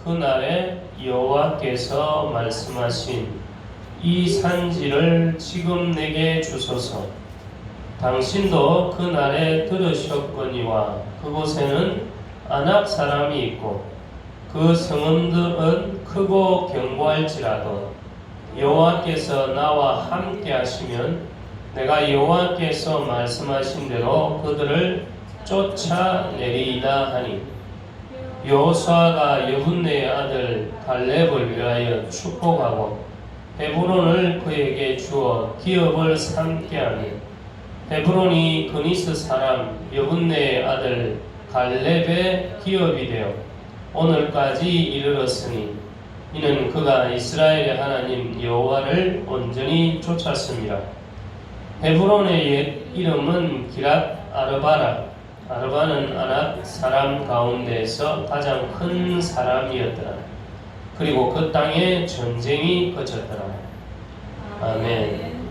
그날에 여호와께서 말씀하신 이 산지를 지금 내게 주소서. 당신도 그날에 들으셨거니와 그곳에는 아낙 사람이 있고 그 성읍들은 크고 견고할지라도 여호와께서 나와 함께 하시면 내가 여호와께서 말씀하신 대로 그들을 쫓아내리이다 하니, 여호수아가 여분네의 아들 갈렙을 위하여 축복하고 헤브론을 그에게 주어 기업을 삼게 하니, 헤브론이 그니스 사람 여분네의 아들 갈렙의 기업이 되어 오늘까지 이르렀으니, 이는 그가 이스라엘의 하나님 여호와를 온전히 쫓았습니다. 헤브론의 옛 이름은 기랏 아르바라. 아르바는 아낙 사람 가운데에서 가장 큰 사람이었더라. 그리고 그 땅에 전쟁이 거쳤더라. 아멘.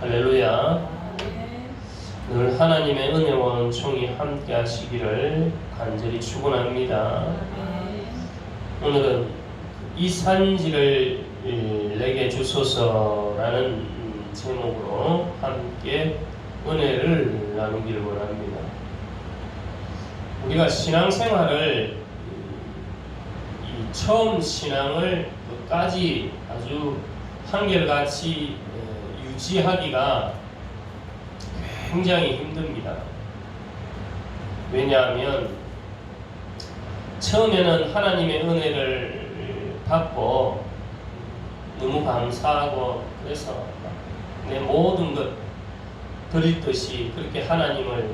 할렐루야. 늘 하나님의 은혜와 은총이 함께 하시기를 간절히 축원합니다. 오늘은 이 산지를 내게 주소서라는 제목으로 함께 은혜를 나누기를 원합니다. 우리가 신앙생활을 처음 신앙을 끝까지 아주 한결같이 유지하기가 굉장히 힘듭니다. 왜냐하면 처음에는 하나님의 은혜를 받고 너무 감사하고 그래서 내 모든 것 드릴 듯이 그렇게 하나님을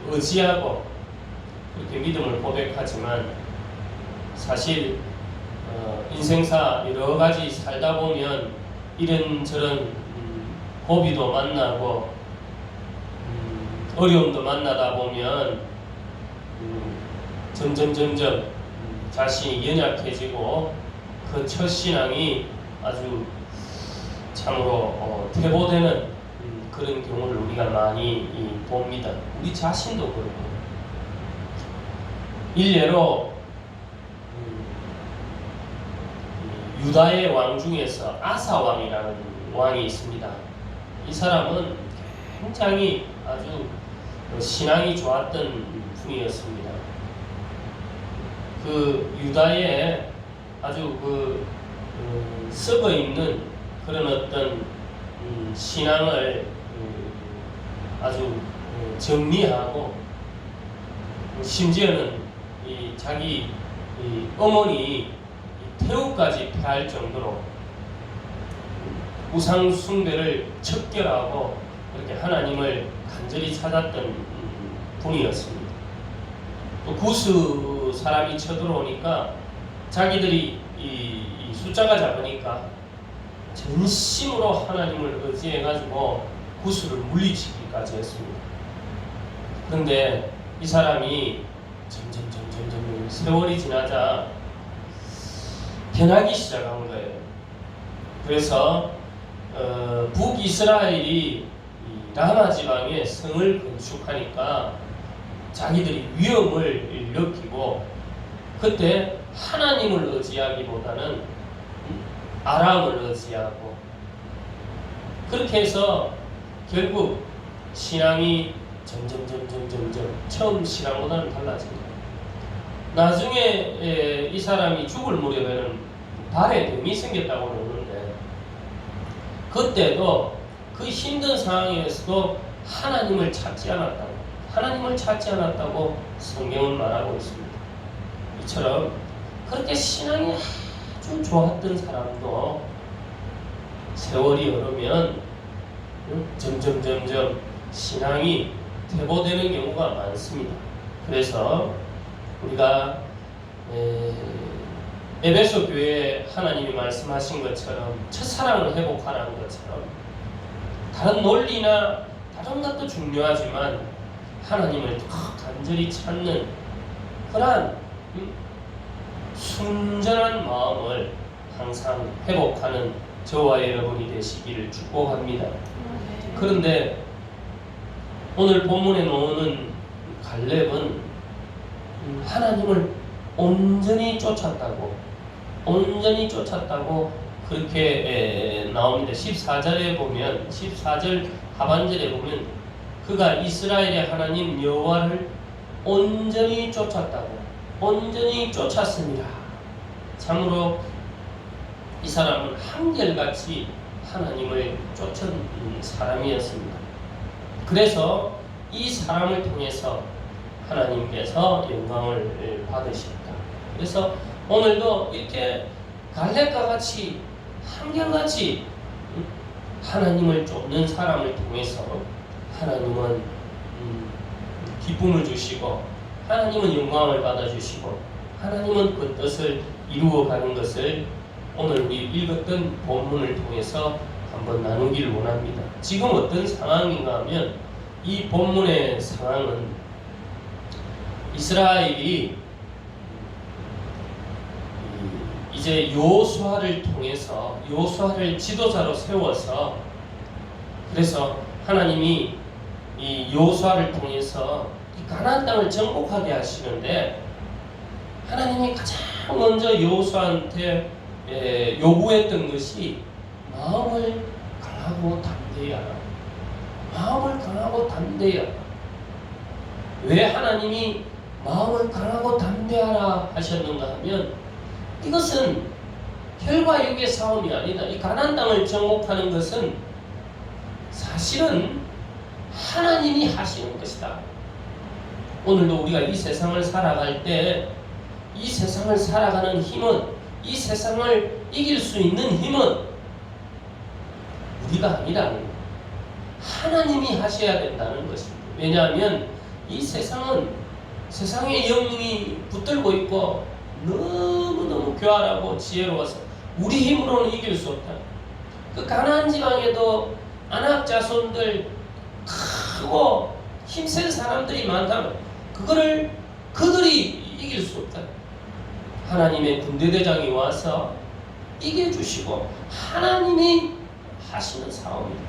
의지하고 그렇게 믿음을 고백하지만, 사실 인생사 여러 가지 살다 보면 이런저런 고비도 만나고 어려움도 만나다 보면 점점 자신이 연약해지고 그 첫 신앙이 아주 참으로 퇴보되는 그런 경우를 우리가 많이 봅니다. 우리 자신도 그렇고. 일례로 유다의 왕 중에서 아사 왕이라는 왕이 있습니다. 이 사람은 굉장히 아주 신앙이 좋았던 분이었습니다. 그 유다에 아주 썩어 있는 그런 어떤 신앙을 아주 정리하고, 심지어는 자기 어머니 태우까지 패할 정도로 우상 숭배를 척결하고 그렇게 하나님을 간절히 찾았던 분이었습니다. 또 구스 사람이 쳐들어오니까 자기들이 이 숫자가 작으니까 전심으로 하나님을 의지해가지고 구스를 물리치기까지 했습니다. 그런데 이 사람이 점점 세월이 지나자 변하기 시작한 거예요. 그래서 북이스라엘이 라마 지방에 성을 건축하니까 자기들이 위험을 느끼고, 그때 하나님을 의지하기보다는 아람을 의지하고, 그렇게 해서 결국 신앙이 점점 처음 신앙보다는 달라집니다. 나중에 이 사람이 죽을 무렵에는 발에 병이 생겼다고 그러는데, 그때도 그 힘든 상황에서도 하나님을 찾지 않았다고 성경은 말하고 있습니다. 이처럼 그렇게 신앙이 아주 좋았던 사람도 세월이 흐르면 점점 신앙이 퇴보되는 경우가 많습니다. 그래서 우리가 에베소 교회에 하나님이 말씀하신 것처럼 첫사랑을 회복하라는 것처럼 다른 논리나 다른 것도 중요하지만 하나님을 더 간절히 찾는 그러한 순전한 마음을 항상 회복하는 저와 여러분이 되시기를 축복합니다. 그런데 오늘 본문에 나오는 갈렙은 하나님을 온전히 쫓았다고 그렇게 나옵니다. 14절에 보면 14절 하반절에 보면 그가 이스라엘의 하나님 여호와를 온전히 쫓았습니다. 참으로 이 사람은 한결같이 하나님을 쫓은 사람이었습니다. 그래서 이 사람을 통해서 하나님께서 영광을 받으셨다. 그래서 오늘도 이렇게 갈렙과 같이 한결같이 하나님을 쫓는 사람을 통해서 하나님은 기쁨을 주시고 하나님은 영광을 받아주시고 하나님은 그 뜻을 이루어가는 것을 오늘 우리 읽었던 본문을 통해서 한번 나누기를 원합니다. 지금 어떤 상황인가 하면 이 본문의 상황은 이스라엘이 이제 여호수아를 통해서 여호수아를 지도자로 세워서 그래서 하나님이 이 여호수아를 통해서 가나안 땅을 정복하게 하시는데 하나님이 가장 먼저 여호수아한테 요구했던 것이 마음을 강하고 담대하라. 왜 하나님이 마음을 강하고 담대하라 하셨는가 하면 이것은 혈과 육의 싸움이 아니다. 이 가나안 땅을 정복하는 것은 사실은 하나님이 하시는 것이다. 오늘도 우리가 이 세상을 살아갈 때 이 세상을 살아가는 힘은 이 세상을 이길 수 있는 힘은 우리가 아니라는 거예요. 하나님이 하셔야 된다는 것입니다. 왜냐하면 이 세상은 세상의 영이 붙들고 있고 너무너무 교활하고 지혜로워서 우리 힘으로는 이길 수 없다. 그 가나안 지방에도 아낙 자손들 크고 힘센 사람들이 많다면 그들이 이길 수 없다. 하나님의 군대대장이 와서 이겨주시고 하나님이 하시는 싸움이다.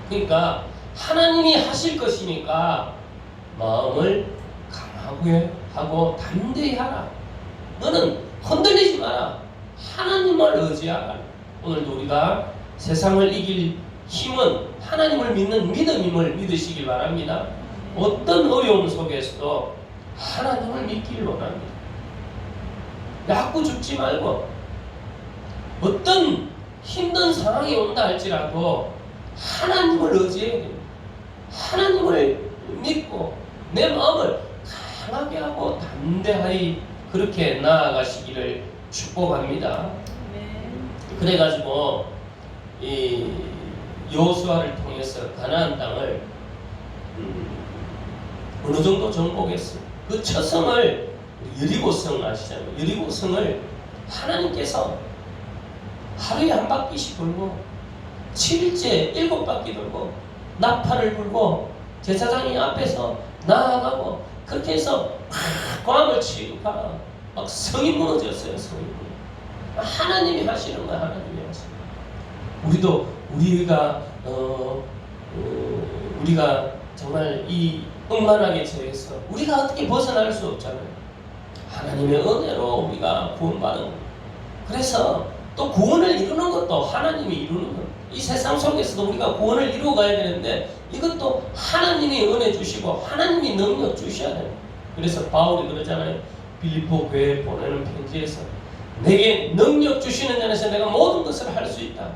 그러니까 하나님이 하실 것이니까 마음을 강하게 하고 담대히 하라. 너는 흔들리지 마라. 하나님을 의지하라. 오늘도 우리가 세상을 이길 힘은 하나님을 믿는 믿음임을 믿으시길 바랍니다. 어떤 어려움 속에서도 하나님을 믿기를 원합니다. 약고 죽지 말고 어떤 힘든 상황이 온다 할지라도 하나님을 의지해야 됩니다. 하나님을 믿고 내 마음을 강하게 하고 담대하게 그렇게 나아가시기를 축복합니다. 그래가지고 이 여호수아를 통해서 가나안 땅을 어느 정도 정복했어요. 그 첫 성을 여리고성 아시잖아요. 여리고성을 하나님께서 하루에 한 바퀴씩 돌고 7일째 7바퀴 돌고 나팔을 불고 제사장이 앞에서 나아가고 그렇게 해서 광을 치고 막 성이 무너졌어요. 성이 무너졌어요. 하나님이 하시는 거야. 하나님이 하시는 거야. 우리가 정말 이 억만하게 처해서 우리가 어떻게 벗어날 수 없잖아요. 하나님의 은혜로 우리가 구원받은 거예요. 그래서 또 구원을 이루는 것도 하나님이 이루는 거예요. 이 세상 속에서도 우리가 구원을 이루어가야 되는데 이것도 하나님이 은혜 주시고 하나님이 능력 주셔야 돼요. 그래서 바울이 그러잖아요. 빌립보 교회에 보내는 편지에서 내게 능력 주시는 자에서 내가 모든 것을 할 수 있다.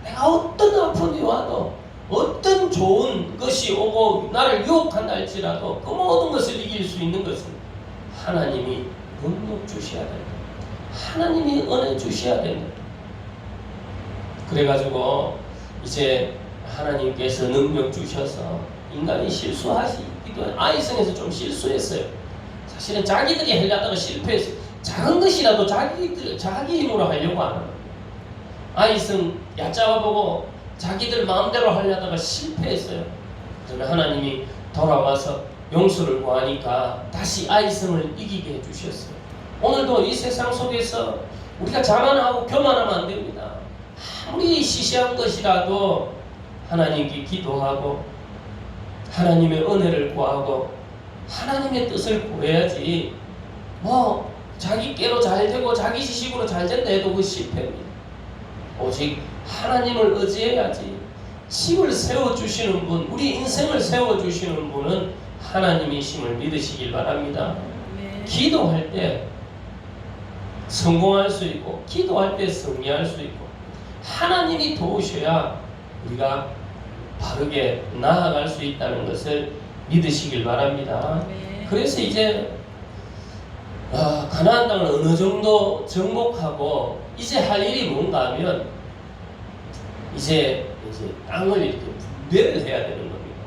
내가 어떤 아픈 일이 와도 어떤 좋은 것이 오고 나를 유혹한다 할지라도 그 모든 것을 이길 수 있는 것은 하나님이 능력 주셔야 된다. 하나님이 은혜 주셔야 된다. 그래가지고 이제 하나님께서 능력 주셔서 인간이 실수하시기도 해요. 아이성에서 좀 실수했어요. 사실은 자기들이 하려다가 실패했어요. 작은 것이라도 자기 힘으로 하려고 하는 거예요. 아이성 얕잡아보고 자기들 마음대로 하려다가 실패했어요. 그러나 하나님이 돌아와서 용서를 구하니까 다시 아이성을 이기게 해주셨어요. 오늘도 이 세상 속에서 우리가 자만하고 교만하면 안 됩니다. 아무리 시시한 것이라도 하나님께 기도하고 하나님의 은혜를 구하고 하나님의 뜻을 구해야지 자기 깨로 잘 되고 자기 지식으로 잘 된다 해도 그 실패입니다. 오직 하나님을 의지해야지. 집을 세워주시는 분, 우리 인생을 세워주시는 분은 하나님이심을 믿으시길 바랍니다. 기도할 때 성공할 수 있고 기도할 때 승리할 수 있고 하나님이 도우셔야 우리가 바르게 나아갈 수 있다는 것을 믿으시길 바랍니다. 그래서 이제 가나안 땅을 어느 정도 정복하고 이제 할 일이 뭔가 하면 이제 땅을 이렇게 분배를 해야 되는 겁니다.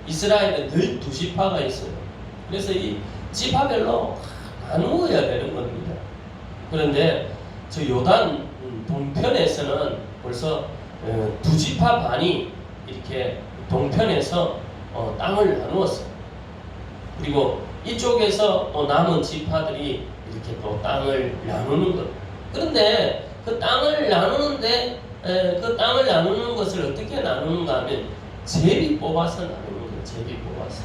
이스라엘은 늘 두 지파가 있어요. 그래서 이 지파별로 나누어야 되는 겁니다. 그런데 저 요단 동편에서는 벌써 두 지파 반이 이렇게 동편에서 땅을 나누었어요. 그리고 이쪽에서 남은 지파들이 이렇게 또 땅을 나누는 것. 그런데 그 땅을 나누는데 그 땅을 나누는 것을 어떻게 나누는가 하면 제비 뽑아서 나누는 거예요. 제비 뽑아서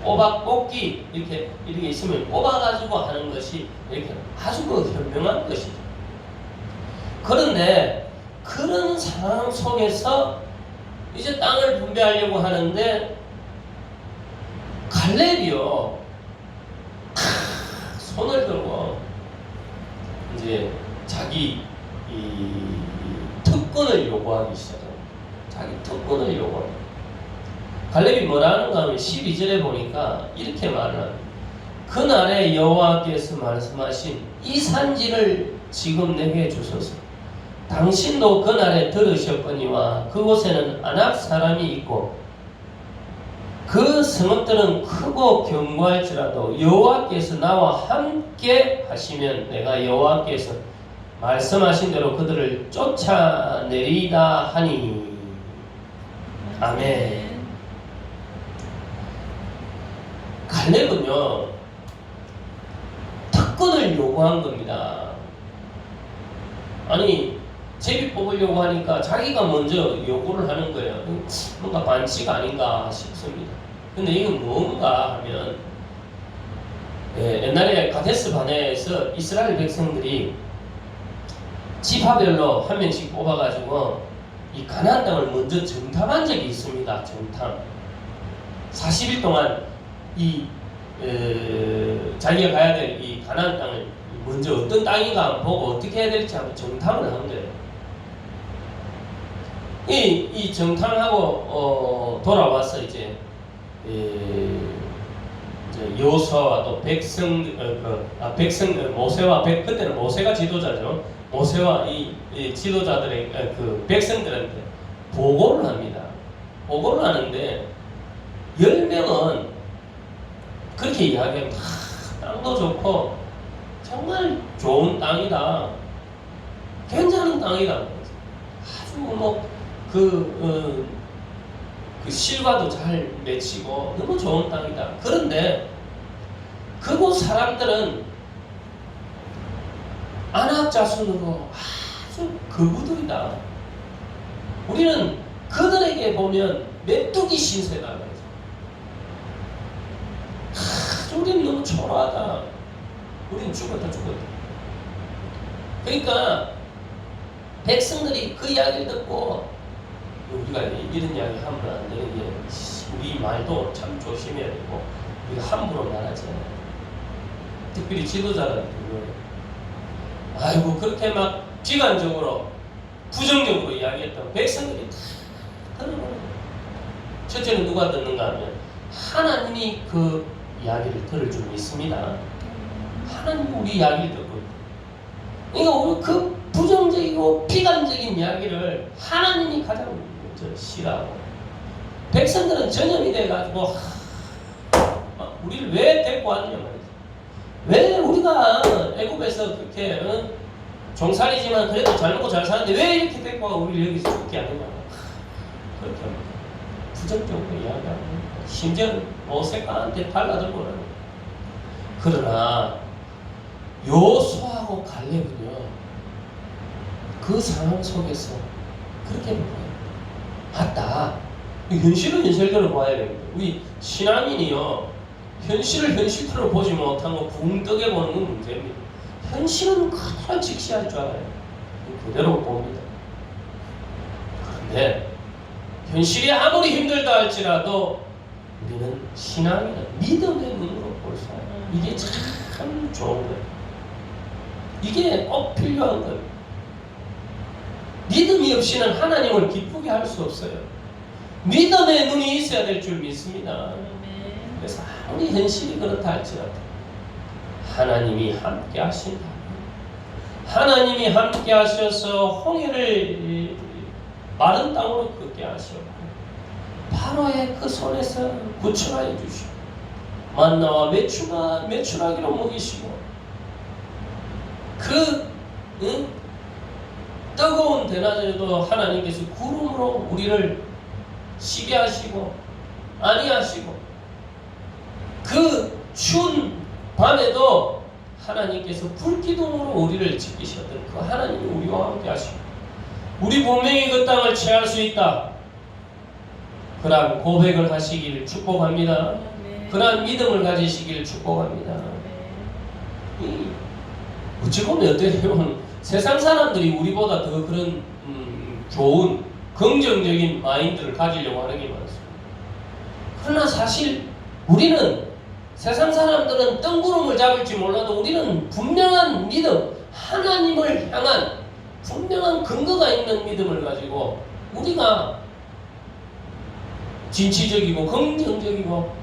이렇게 뽑기 이렇게 있으면 뽑아가지고 하는 것이 이렇게 아주 그 현명한 것이죠. 그런데 그런 상황 속에서 이제 땅을 분배하려고 하는데 갈렙이요 손을 들고 이제 자기 이 특권을 요구하기 시작합니다. 자기 특권을 요구합니다. 갈렙이 뭐라 하는가 하면 12절에 보니까 이렇게 말을 합니다. 그날에 여호와께서 말씀하신 이 산지를 지금 내게 주소서. 당신도 그날에 들으셨거니와 그곳에는 아낙 사람이 있고 그 성읍들은 크고 견고할지라도 여호와께서 나와 함께 하시면 내가 여호와께서 말씀하신 대로 그들을 쫓아내리다 하니. 아멘. 갈렙은요 특권을 요구한 겁니다. 아니 제비 뽑으려고 하니까 자기가 먼저 요구를 하는 거예요. 뭔가 반칙 아닌가 싶습니다. 근데 이건 뭔가 하면 옛날에 가데스 바네에서 이스라엘 백성들이 지파별로 한 명씩 뽑아가지고 이 가나안 땅을 먼저 정탐한 적이 있습니다. 정탐. 40일 동안 이 자기가 가야 될 이 가나안 땅을 먼저 어떤 땅인가 보고 어떻게 해야 될지 한번 정탐을 한 거예요. 이 정탐하고 돌아와서 이제 여호수아와 또 모세와 그때는 모세가 지도자죠. 모세와 이 지도자들의 그 백성들한테 보고를 합니다. 보고를 하는데 10명은 그렇게 이야기합니다. 땅도 좋고 정말 좋은 땅이다. 괜찮은 땅이다. 아주 그 실과도 잘 맺히고 너무 좋은 땅이다. 그런데 그곳 사람들은 아낙 자손으로 아주 거구들이다. 우리는 그들에게 보면 메뚜기 신세다. 아주 우리는 너무 초라하다. 우리는 죽었다. 그러니까 백성들이 그 이야기를 듣고 우리가 이런 이야기 함부로 안 되는 게 우리 말도 참 조심해야 되고 우리가 함부로 말하지 않아요. 특별히 지도자들은 아이고 그렇게 막 비관적으로 부정적으로 이야기했던 백성들이 다 들어버려요. 첫째는 누가 듣는가 하면 하나님이 그 이야기를 들을 줄 믿습니다. 하나님이 우리 이야기를 듣고 그러니까 우리 그 부정적이고 비관적인 이야기를 하나님이 가장 먼저 싫어하고 백성들은 전염이 돼가지고 우리를 왜 데리고 왔냐 말이지. 왜 우리가 애굽에서 그렇게 종살이지만 그래도 잘 먹고 잘 사는데 왜 이렇게 데리고 와 우리를 여기서 죽게 하느냐. 그렇게 부정적으로 이야기하고 심지어 모세가한테 달라들고 그러는. 그러나 여호수아하고 갈렙은요 그 상황 속에서 그렇게 보여요. 맞다. 현실은 현실대로 봐야 됩니다. 우리 신앙인이요 현실을 현실대로 보지 못하고 붕 뜨게 보는 건 문제입니다. 현실은 그대로 직시할 줄 알아요. 그대로 봅니다. 그런데 현실이 아무리 힘들다 할지라도 우리는 신앙이나 믿음의 눈으로 볼 수 있어요. 이게 참 좋은 거예요. 이게 꼭 필요한 거예요. 믿음이 없이는 하나님을 기쁘게 할 수 없어요. 믿음의 눈이 있어야 될 줄 믿습니다. 그래서 아무리 현실이 그렇다 할지라도 하나님이 함께 하신다. 하나님이 함께 하셔서 홍해를 마른 땅으로 걷게 하셨고 바로의 그 손에서 구출하여 주시고 만나와 메추라기로 먹이시고 그 뜨거운 대낮에도 하나님께서 구름으로 우리를 쉬게 하시고 안위하시고 그 추운 밤에도 하나님께서 불기둥으로 우리를 지키셨던 그 하나님이 우리와 함께 하시고 우리 분명히 그 땅을 취할 수 있다. 그러한 고백을 하시길 축복합니다. 그러한 믿음을 가지시길 축복합니다. 어찌 보면 어떻게 보면 세상 사람들이 우리보다 더 그런 좋은 긍정적인 마인드를 가지려고 하는 게 많습니다. 그러나 사실 우리는 세상 사람들은 뜬구름을 잡을지 몰라도 우리는 분명한 믿음, 하나님을 향한 분명한 근거가 있는 믿음을 가지고 우리가 진취적이고 긍정적이고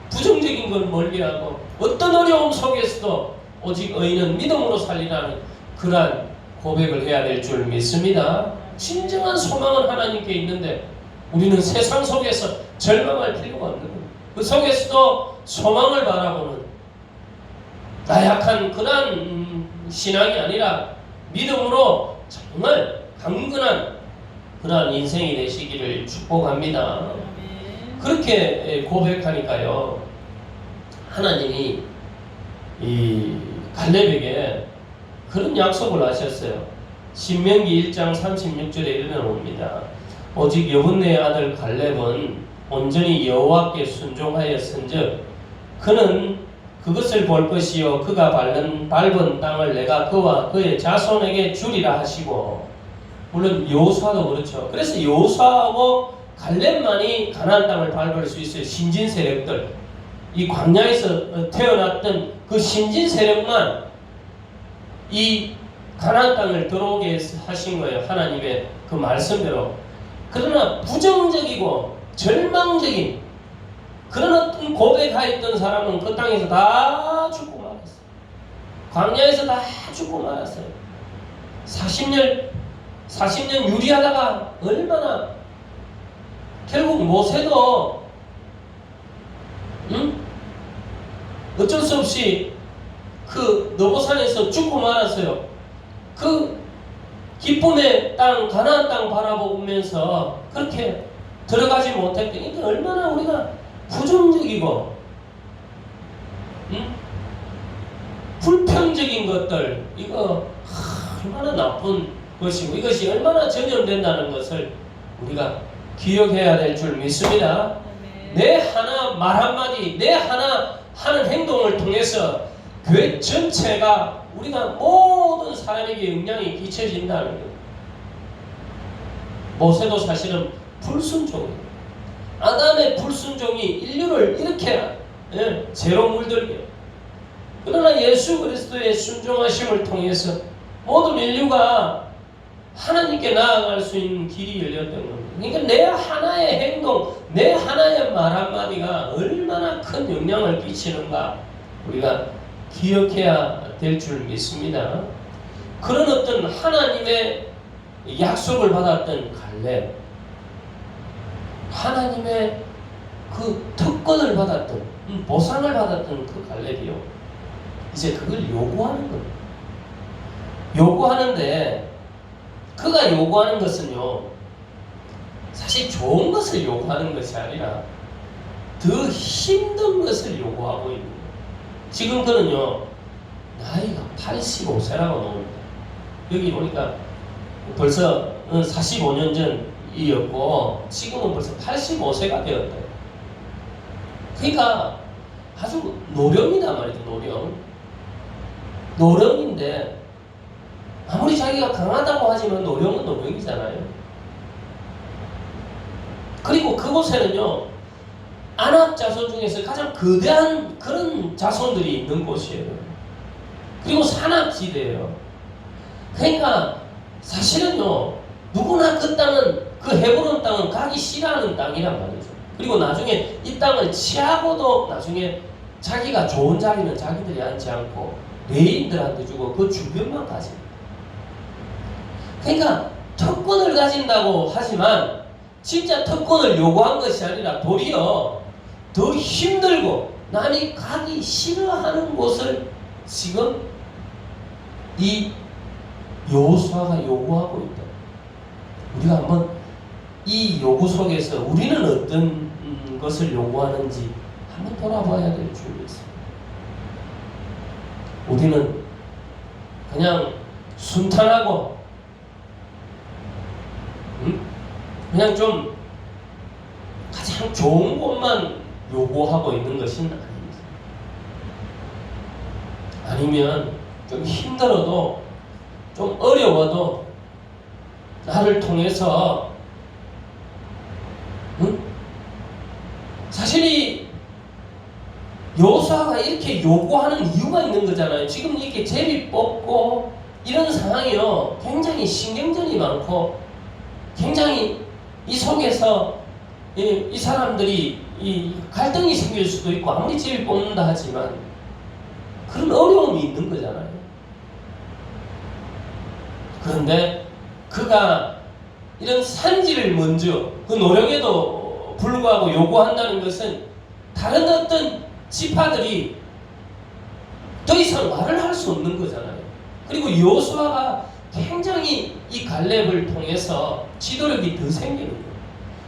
부정적인 걸 멀리하고 어떤 어려움 속에서도 오직 의인은 믿음으로 살리라는 그러한 고백을 해야 될 줄 믿습니다. 진정한 소망은 하나님께 있는데 우리는 세상 속에서 절망할 필요가 없는 겁니다. 그 속에서도 소망을 바라보는 나약한 그러한 신앙이 아니라 믿음으로 정말 강건한 그러한 인생이 되시기를 축복합니다. 그렇게 고백하니까요 하나님이 이 갈렙에게 그런 약속을 하셨어요. 신명기 1장 36절에 이르러 옵니다. 오직 여분네의 아들 갈렙은 온전히 여호와께 순종하였은즉 그는 그것을 볼 것이요 그가 밟은 땅을 내가 그와 그의 자손에게 주리라 하시고 물론 여호수아도 그렇죠. 그래서 여호수아하고 갈렙만이 가나안 땅을 밟을 수 있어요. 신진 세력들 이 광야에서 태어났던 그 신진 세력만 이 가나안 땅을 들어오게 하신 거예요. 하나님의 그 말씀대로. 그러나 부정적이고 절망적인 그런 어떤 고백하였던 사람은 그 땅에서 다 죽고 말았어요. 광야에서 다 죽고 말았어요. 40년 유리하다가 얼마나 결국 모세도 어쩔 수 없이 그 너보산에서 죽고 말았어요. 그 기쁨의 땅 가나안 땅 바라보면서 그렇게 들어가지 못했더니 이게 얼마나 우리가 부정적이고 불평적인 것들 이거 얼마나 나쁜 것이고 이것이 얼마나 전염된다는 것을 우리가 기억해야 될 줄 믿습니다. 내 하나 말 한마디 내 하나 하는 행동을 통해서 교회 전체가 우리가 모든 사람에게 영향이 끼쳐진다는 거예요. 모세도 사실은 불순종이에요. 아담의 불순종이 인류를 이렇게 죄로 물들게. 그러나 예수 그리스도의 순종하심을 통해서 모든 인류가 하나님께 나아갈 수 있는 길이 열렸던 겁니다. 그러니까 내 하나의 행동, 내 하나의 말 한마디가 얼마나 큰 영향을 끼치는가 우리가 기억해야 될 줄 믿습니다. 그런 어떤 하나님의 약속을 받았던 갈렙, 하나님의 그 특권을 받았던 보상을 받았던 그 갈렙이요 이제 그걸 요구하는 겁니다. 요구하는데 그가 요구하는 것은요 사실 좋은 것을 요구하는 것이 아니라 더 힘든 것을 요구하고 있는 거예요. 지금 그는요 나이가 85세라고 나옵니다. 여기 보니까 벌써 45년 전이었고 지금은 벌써 85세가 되었다. 그러니까 아주 노령이다 말이죠. 노령. 노령인데 아무리 자기가 강하다고 하지만 노령은 노령이잖아요. 그리고 그곳에는요 안압 자손 중에서 가장 거대한 그런 자손들이 있는 곳이에요. 그리고 산악지대예요. 그러니까 사실은요 누구나 그 땅은, 그 헤브론 땅은 가기 싫어하는 땅이란 말이죠. 그리고 나중에 이 땅을 취하고도 나중에 자기가 좋은 자리는 자기들이 앉지 않고 레인들한테 주고 그 주변만 가집니다. 그러니까 특권을 가진다고 하지만 진짜 특권을 요구한 것이 아니라 도리어 더 힘들고 남이 가기 싫어하는 곳을 지금 이 여호수아가 요구하고 있다. 우리가 한번 이 요구 속에서 우리는 어떤 것을 요구하는지 한번 돌아봐야 될 줄이 있습니다. 우리는 그냥 순탄하고 그냥 좀 가장 좋은 곳만 요구하고 있는 것은 아닙니다. 아니면 좀 힘들어도 좀 어려워도 나를 통해서 사실 이 여호수아가 이렇게 요구하는 이유가 있는 거잖아요. 지금 이렇게 제비 뽑고 이런 상황이요 굉장히 신경전이 많고 굉장히 이 속에서 이 사람들이 이 갈등이 생길 수도 있고 아무리 제비 뽑는다 하지만 그런 어려움이 있는 거잖아요. 그런데 그가 이런 산지를 먼저 그 노력에도 불구하고 요구한다는 것은 다른 어떤 지파들이 더 이상 말을 할 수 없는 거잖아요. 그리고 여호수아가 굉장히 이 갈렙을 통해서 지도력이 더 생기는 거예요.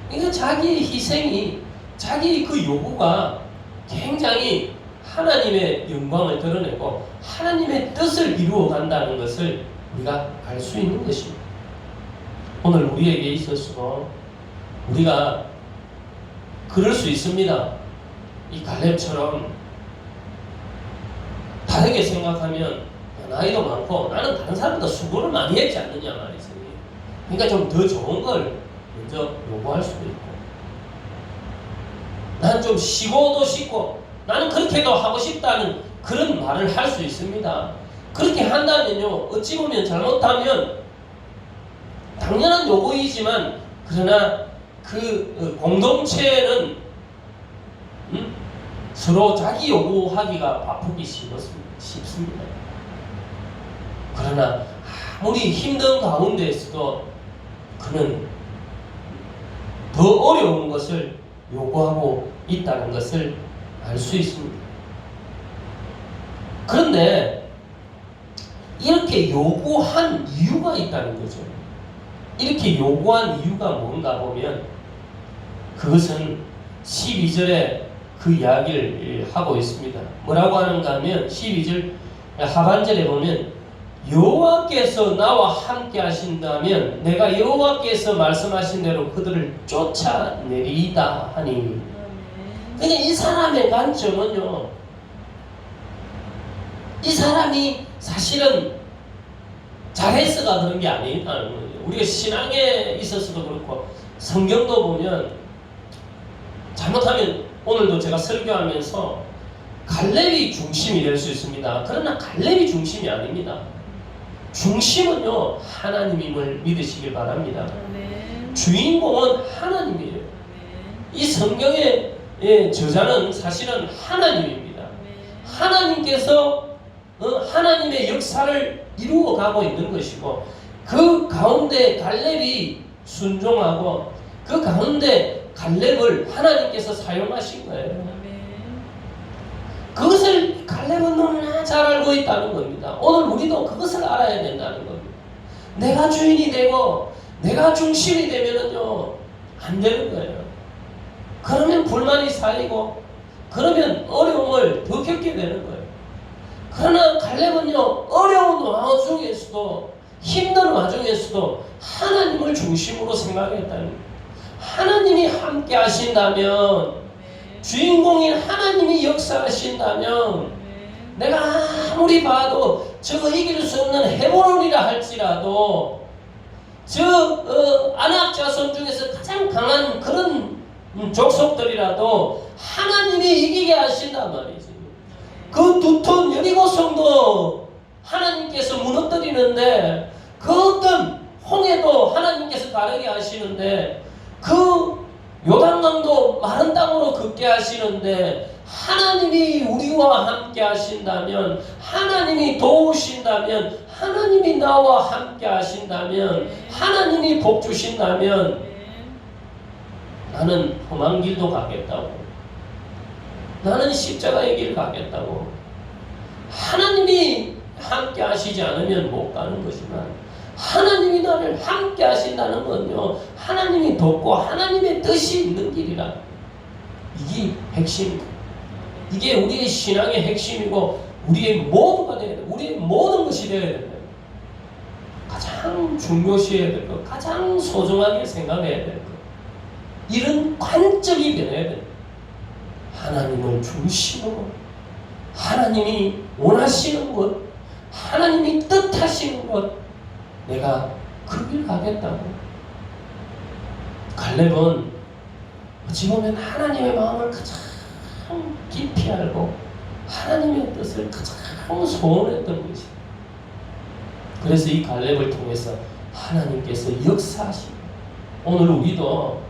그러니까 자기의 희생이, 자기의 그 요구가 굉장히 하나님의 영광을 드러내고 하나님의 뜻을 이루어 간다는 것을 우리가 알 수 있는 것입니다. 오늘 우리에게 있어서 우리가 그럴 수 있습니다. 이 갈렙처럼 다르게 생각하면 나이도 많고 나는 다른 사람보다 수고를 많이 했지 않느냐 말이지. 그러니까 좀 더 좋은 걸 먼저 요구할 수도 있고 나는 좀 쉬고도 싶고 나는 그렇게도 하고 싶다는 그런 말을 할 수 있습니다. 그렇게 한다면요 어찌 보면 잘못하면 당연한 요구이지만 그러나 그 공동체는 서로 자기 요구하기가 바쁘기 쉽습니다. 그러나 아무리 힘든 가운데에서도 그는 더 어려운 것을 요구하고 있다는 것을 알 수 있습니다. 그런데 이렇게 요구한 이유가 있다는 거죠. 이렇게 요구한 이유가 뭔가 보면 그것은 12절에 그 이야기를 하고 있습니다. 뭐라고 하는가 하면 12절 하반절에 보면 여호와께서 나와 함께 하신다면 내가 여호와께서 말씀하신 대로 그들을 쫓아내리이다 하니 그냥 이 사람의 관점은요 이 사람이 사실은 잘해서가 그런 게 아니라는 거예요. 우리가 신앙에 있어서도 그렇고 성경도 보면 잘못하면 오늘도 제가 설교하면서 갈렙이 중심이 될 수 있습니다. 그러나 갈렙이 중심이 아닙니다. 중심은요 하나님임을 믿으시길 바랍니다. 주인공은 하나님이에요. 이 성경의 저자는 사실은 하나님입니다. 하나님께서 하나님의 역사를 이루어가고 있는 것이고 그 가운데 갈렙이 순종하고 그 가운데 갈렙을 하나님께서 사용하신 거예요. 그것을 갈렙은 너무나 잘 알고 있다는 겁니다. 오늘 우리도 그것을 알아야 된다는 겁니다. 내가 주인이 되고 내가 중심이 되면은요 안 되는 거예요. 그러면 불만이 쌓이고 그러면 어려움을 더 겪게 되는 거예요. 그러나 갈렙은요 어려운 와중에서도 힘든 와중에서도 하나님을 중심으로 생각했다는 거예요. 하나님이 함께 하신다면 주인공인 하나님이 역사하신다면 내가 아무리 봐도 저 이길 수 없는 헤브론이라 할지라도 아낙 자손 중에서 가장 강한 그런 족속들이라도 하나님이 이기게 하신단 말이지. 그 두터운 여리고성도 하나님께서 무너뜨리는데, 그 어떤 홍해도 하나님께서 가르게 하시는데, 그 요단강도 마른 땅으로 긋게 하시는데, 하나님이 우리와 함께 하신다면, 하나님이 도우신다면, 하나님이 나와 함께 하신다면, 하나님이 복 주신다면, 나는 험한 길도 가겠다고, 나는 십자가의 길 가겠다고. 하나님이 함께 하시지 않으면 못 가는 거지만, 하나님이 나를 함께 하신다는 건요, 하나님이 돕고 하나님의 뜻이 있는 길이라. 이게 핵심입니다. 이게 우리의 신앙의 핵심이고, 우리의 모두가 되어야 돼. 우리의 모든 것이 되어야 된다. 가장 중요시해야 될 것, 가장 소중하게 생각해야 될 것, 이런 관점이 변해야 돼. 하나님을 중심으로, 하나님이 원하시는 것, 하나님이 뜻하시는 것, 내가 그 길 가겠다고. 갈렙은 어찌 보면 하나님의 마음을 가장 깊이 알고 하나님의 뜻을 가장 소원했던 것이. 그래서 이 갈렙을 통해서 하나님께서 역사하시고, 오늘 우리도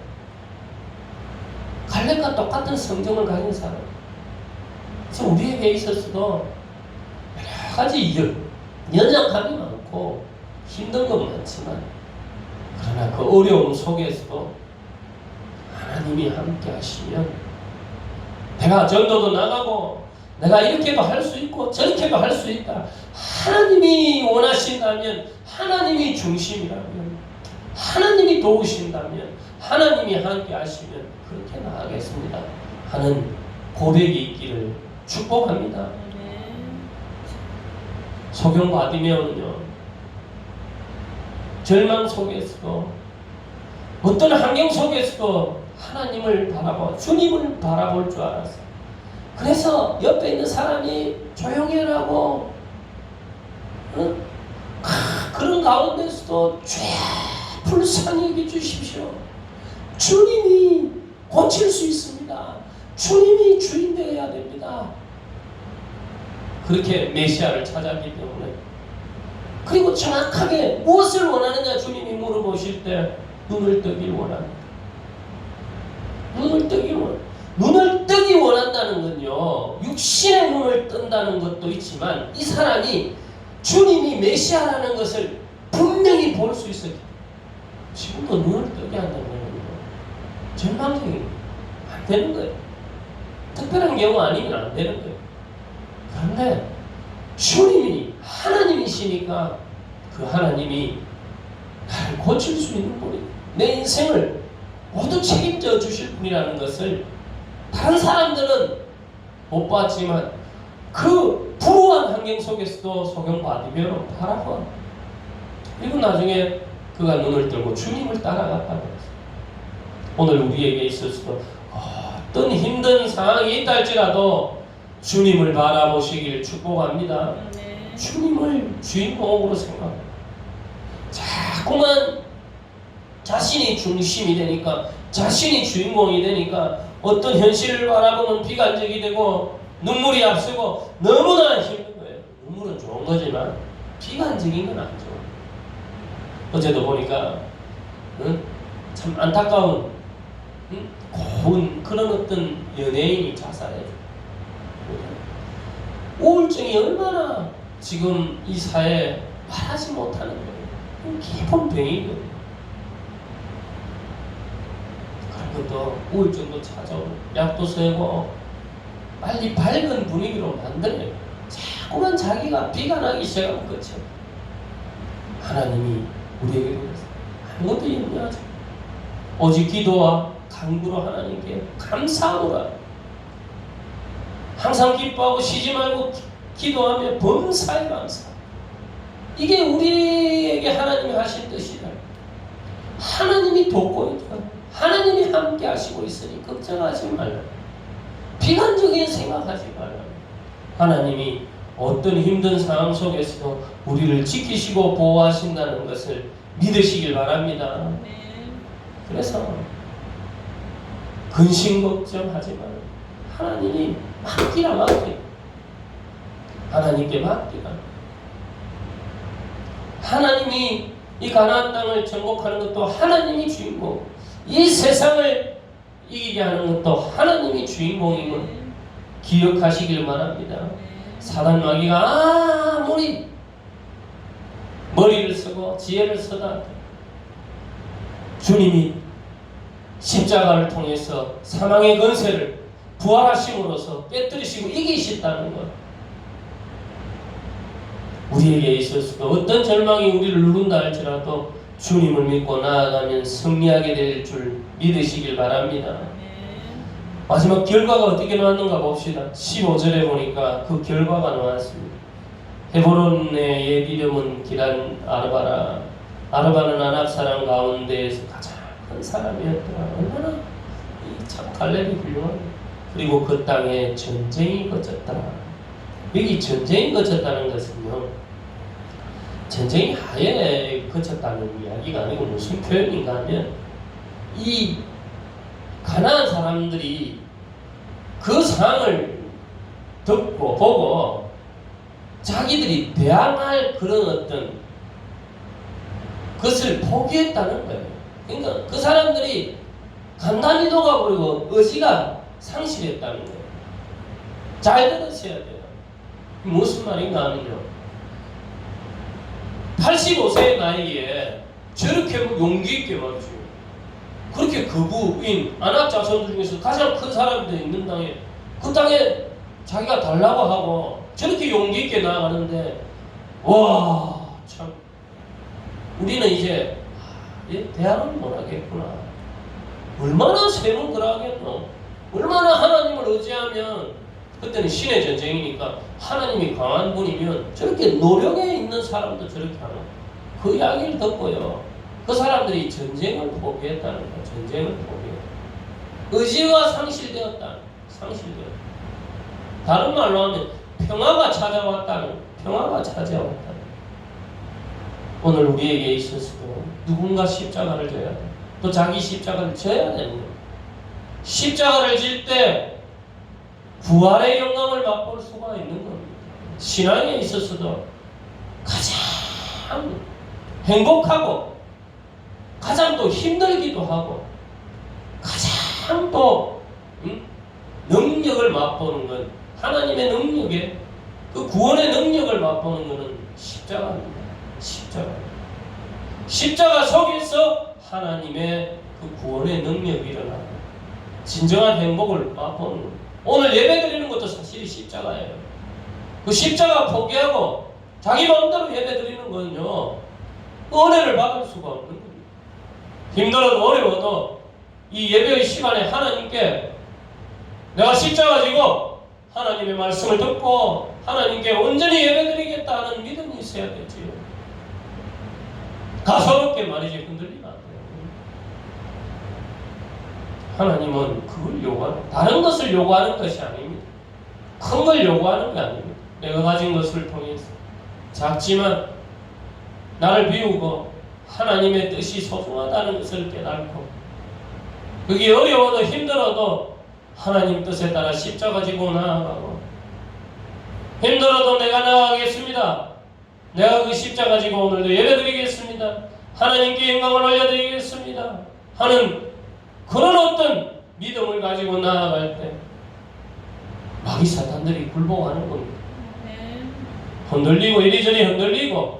갈렙과 똑같은 성정을 가진 사람, 그래서 우리에게 있어서도 여러 가지 연약함이 많고 힘든 건 많지만, 그러나 그 어려움 속에서도 하나님이 함께 하시면 내가 전도도 나가고 내가 이렇게도 할 수 있고 저렇게도 할 수 있다. 하나님이 원하신다면, 하나님이 중심이라면, 하나님이 도우신다면, 하나님이 함께 하시면 그렇게 나가겠습니다 하는 고백이 있기를 축복합니다. 소경 바디메오는요, 절망 속에서도, 어떤 환경 속에서도 하나님을 바라보, 주님을 바라볼 줄 알았어요. 그래서 옆에 있는 사람이 조용히 하라고, 그런 가운데서도 불쌍히 여겨 주십시오. 주님이 고칠 수 있습니다. 주님이 주인 되어야 됩니다. 그렇게 메시아를 찾았기 때문에. 그리고 정확하게 무엇을 원하느냐 주님이 물어보실 때 눈을 뜨길 원합니다. 눈을 뜨기 원한다는 건요, 육신의 눈을 뜬다는 것도 있지만, 이 사람이 주님이 메시아라는 것을 분명히 볼 수 있어요. 지금도 눈을 뜨게 한다는 거예요. 전망적인, 안 되는 거예요. 특별한 경우 아니면 안 되는 거예요. 그런데 주님이 하나님이시니까 그 하나님이 나를 고칠 수 있는 분이, 내 인생을 모두 책임져 주실 분이라는 것을 다른 사람들은 못 봤지만, 그 불우한 환경 속에서도 소경 바디메오는 바라봐. 그리고 나중에 그가 눈을 뜨고 주님을 따라갔다고 했어요. 오늘 우리에게 있어서도 어떤 힘든 상황이 있다 할지라도 주님을 바라보시길 축복합니다. 주님을 주인공으로 생각합니다. 자꾸만 자신이 중심이 되니까, 자신이 주인공이 되니까 어떤 현실을 바라보면 비관적이 되고 눈물이 앞서고 너무나 힘든 거예요. 눈물은 좋은 거지만 비관적인 건 안 좋아요. 어제도 보니까 참 안타까운 고운 그런 어떤 연예인이 자살해요. 우울증이 얼마나 지금 이 사회에 말하지 못하는 거예요. 깊은 병이거든요. 그런 것도 우울증도 찾아오고 약도 쓰고 빨리 밝은 분위기로 만들어요. 자꾸만 자기가 비관하기 시작하면 끝이에요. 하나님이 우리에게 아무것도 염려하지 않아요. 오직 기도와 간구로 하나님께 감사하노라. 항상 기뻐하고 쉬지 말고 기도하며 범사에 감사. 이게 우리에게 하나님이 하신 뜻이다. 하나님이 돕고 있다. 하나님이 함께 하시고 있으니 걱정하지 말라. 비관적인 생각하지 말라. 하나님이 어떤 힘든 상황 속에서도 우리를 지키시고 보호하신다는 것을 믿으시길 바랍니다. 그래서 근심 걱정하지 말고 하나님이 맡기라. 하나님께 맡기라. 하나님이 이 가나안 땅을 정복하는 것도 하나님이 주인공, 이 세상을 이기게 하는 것도 하나님이 주인공임을 기억하시길 바랍니다. 사단 마귀가 아무리 머리를 쓰고 지혜를 써다 주님이 십자가를 통해서 사망의 권세를 부활하심으로써 깨뜨리시고 이기셨다는 것, 우리에게 있어서도 어떤 절망이 우리를 누른다 할지라도 주님을 믿고 나아가면 승리하게 될 줄 믿으시길 바랍니다. 마지막 결과가 어떻게 나왔는가 봅시다. 15절에 보니까 그 결과가 나왔습니다. 헤브론의 옛 이름은 기란 아르바라. 아르바는 아낙 사람 가운데에서 가장 큰 사람이었더라. 얼마나 참 갈렙이 훌륭하네. 그리고 그 땅에 전쟁이 거쳤더라. 여기 전쟁이 거쳤다는 것은요, 전쟁이 하에 거쳤다는 이야기가 아니고 무슨 표현인가 하면, 이 가나안 사람들이 그 상황을 듣고 보고 자기들이 대항할 그런 어떤 것을 포기했다는 거예요. 그러니까 그 사람들이 간단히 녹아버리고 의지가 상실했다는 거예요. 잘 들으셔야 돼요. 무슨 말인가 하면요, 85세의 나이에 저렇게 용기 있게 말이죠, 그렇게 거부인 아낙 자손들 중에서 가장 큰 사람들이 있는 땅에, 그 땅에 자기가 달라고 하고 저렇게 용기 있게 나아가는데, 와, 참 우리는 이제 대항은 못하겠구나. 얼마나 셈을 그러하겠노. 얼마나 하나님을 의지하면, 그때는 신의 전쟁이니까 하나님이 강한 분이면 저렇게 노력에 있는 사람도 저렇게 하는, 그 이야기를 듣고요, 그 사람들이 전쟁을 포기했다는 거예요. 전쟁을 포기했다. 의지가 상실되었다. 다른 말로 하면 평화가 찾아왔다는, 평화가 찾아왔다. 오늘 우리에게 있어서도 누군가 십자가를 져야 돼. 또 자기 십자가를 져야 되는 거예요. 십자가를 질 때 부활의 영광을 맛볼 수가 있는 겁니다. 신앙에 있어서도 가장 행복하고 가장 또 힘들기도 하고 가장 또 능력을 맛보는 건, 하나님의 능력에, 그 구원의 능력을 맛보는 것은 십자가입니다. 십자가 속에서 하나님의 그 구원의 능력이 일어나고 진정한 행복을 맛보는 겁니다. 오늘 예배 드리는 것도 사실이 십자가예요. 그 십자가 포기하고 자기 마음대로 예배 드리는 거는요, 은혜를 받을 수가 없는 겁니다. 힘들어도 어려워도 이 예배의 시간에 하나님께 내가 십자가 지고 하나님의 말씀을 듣고 하나님께 온전히 예배 드리겠다는 믿음이 있어야 되지요. 가소롭게 말이지 흔들리면 안 돼요. 하나님은 그걸 요구하는, 다른 것을 요구하는 것이 아닙니다. 큰 걸 요구하는 게 아닙니다. 내가 가진 것을 통해서 작지만 나를 비우고 하나님의 뜻이 소중하다는 것을 깨닫고, 그게 어려워도 힘들어도 하나님 뜻에 따라 십자가 지고 나아가고, 힘들어도 내가 나아가겠습니다. 내가 그 십자가 지고 오늘도 예배드리겠습니다. 하나님께 영광을 올려드리겠습니다 하는 그런 어떤 믿음을 가지고 나아갈 때 마귀 사탄들이 굴복하는 겁니다. 흔들리고 이리저리 흔들리고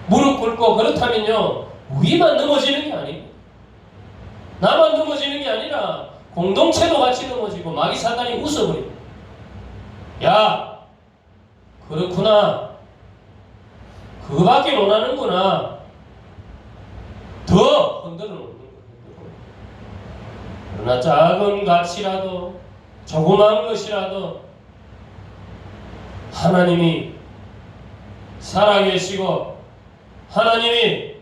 무릎 꿇고, 그렇다면요, 우리만 넘어지는 게 아닙니다. 나만 넘어지는 게 아니라 공동체도 같이 넘어지고 마귀 사탄이 웃어버립니다. 야, 그렇구나, 그거밖에 못하는구나, 더 흔들어 놓는 거예요. 그러나 작은 가치라도 조그마한 것이라도 하나님이 살아계시고 하나님이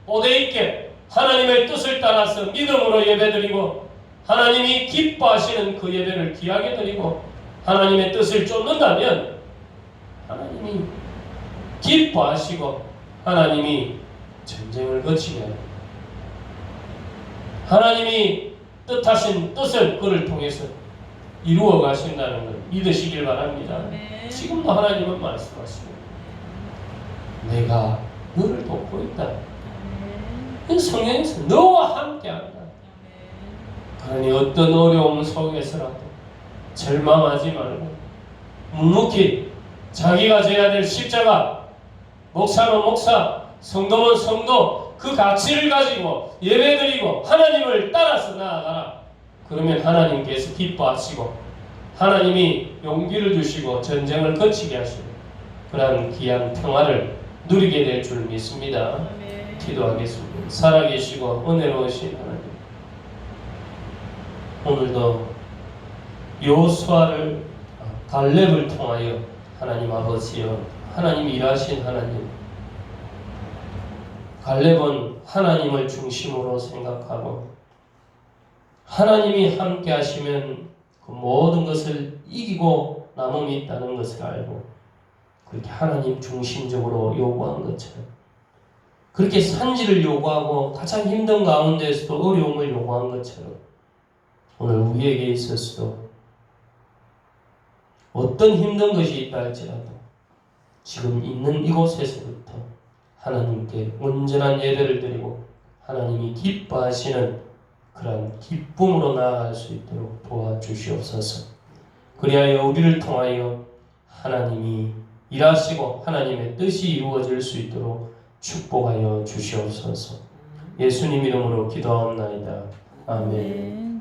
보대있게 하나님의 뜻을 따라서 믿음으로 예배드리고 하나님이 기뻐하시는 그 예배를 귀하게 드리고 하나님의 뜻을 쫓는다면 하나님이 기뻐하시고 하나님이 전쟁을 거치게 합니다. 하나님이 뜻하신 뜻을 그를 통해서 이루어 가신다는 걸 믿으시길 바랍니다. 네. 지금도 하나님은 말씀하십니다. 내가 너를 돕고 있다. 이 성경에서 너와 함께한다. 그러니 어떤 어려움 속에서라도 절망하지 말고 묵묵히 자기가 져야 될 십자가, 목사는 목사, 성도는 성도, 그 가치를 가지고 예배드리고 하나님을 따라서 나아가라. 그러면 하나님께서 기뻐하시고 하나님이 용기를 주시고 전쟁을 거치게 하시고 그러한 귀한 평화를 누리게 될 줄 믿습니다. 기도하겠습니다. 살아계시고 은혜로우신 하나님, 오늘도 여호수아를 갈렙을 통하여 하나님 아버지여 하나님 일하신 하나님, 갈렙은 하나님을 중심으로 생각하고 하나님이 함께 하시면 그 모든 것을 이기고 남음이 있다는 것을 알고 그렇게 하나님 중심적으로 요구한 것처럼 그렇게 산지를 요구하고 가장 힘든 가운데에서도 어려움을 요구한 것처럼 오늘 우리에게 있어서도 어떤 힘든 것이 있다 할지라도 지금 있는 이곳에서부터 하나님께 온전한 예배를 드리고 하나님이 기뻐하시는 그런 기쁨으로 나아갈 수 있도록 도와주시옵소서. 그리하여 우리를 통하여 하나님이 일하시고 하나님의 뜻이 이루어질 수 있도록 축복하여 주시옵소서. 예수님 이름으로 기도하옵나이다. 아멘.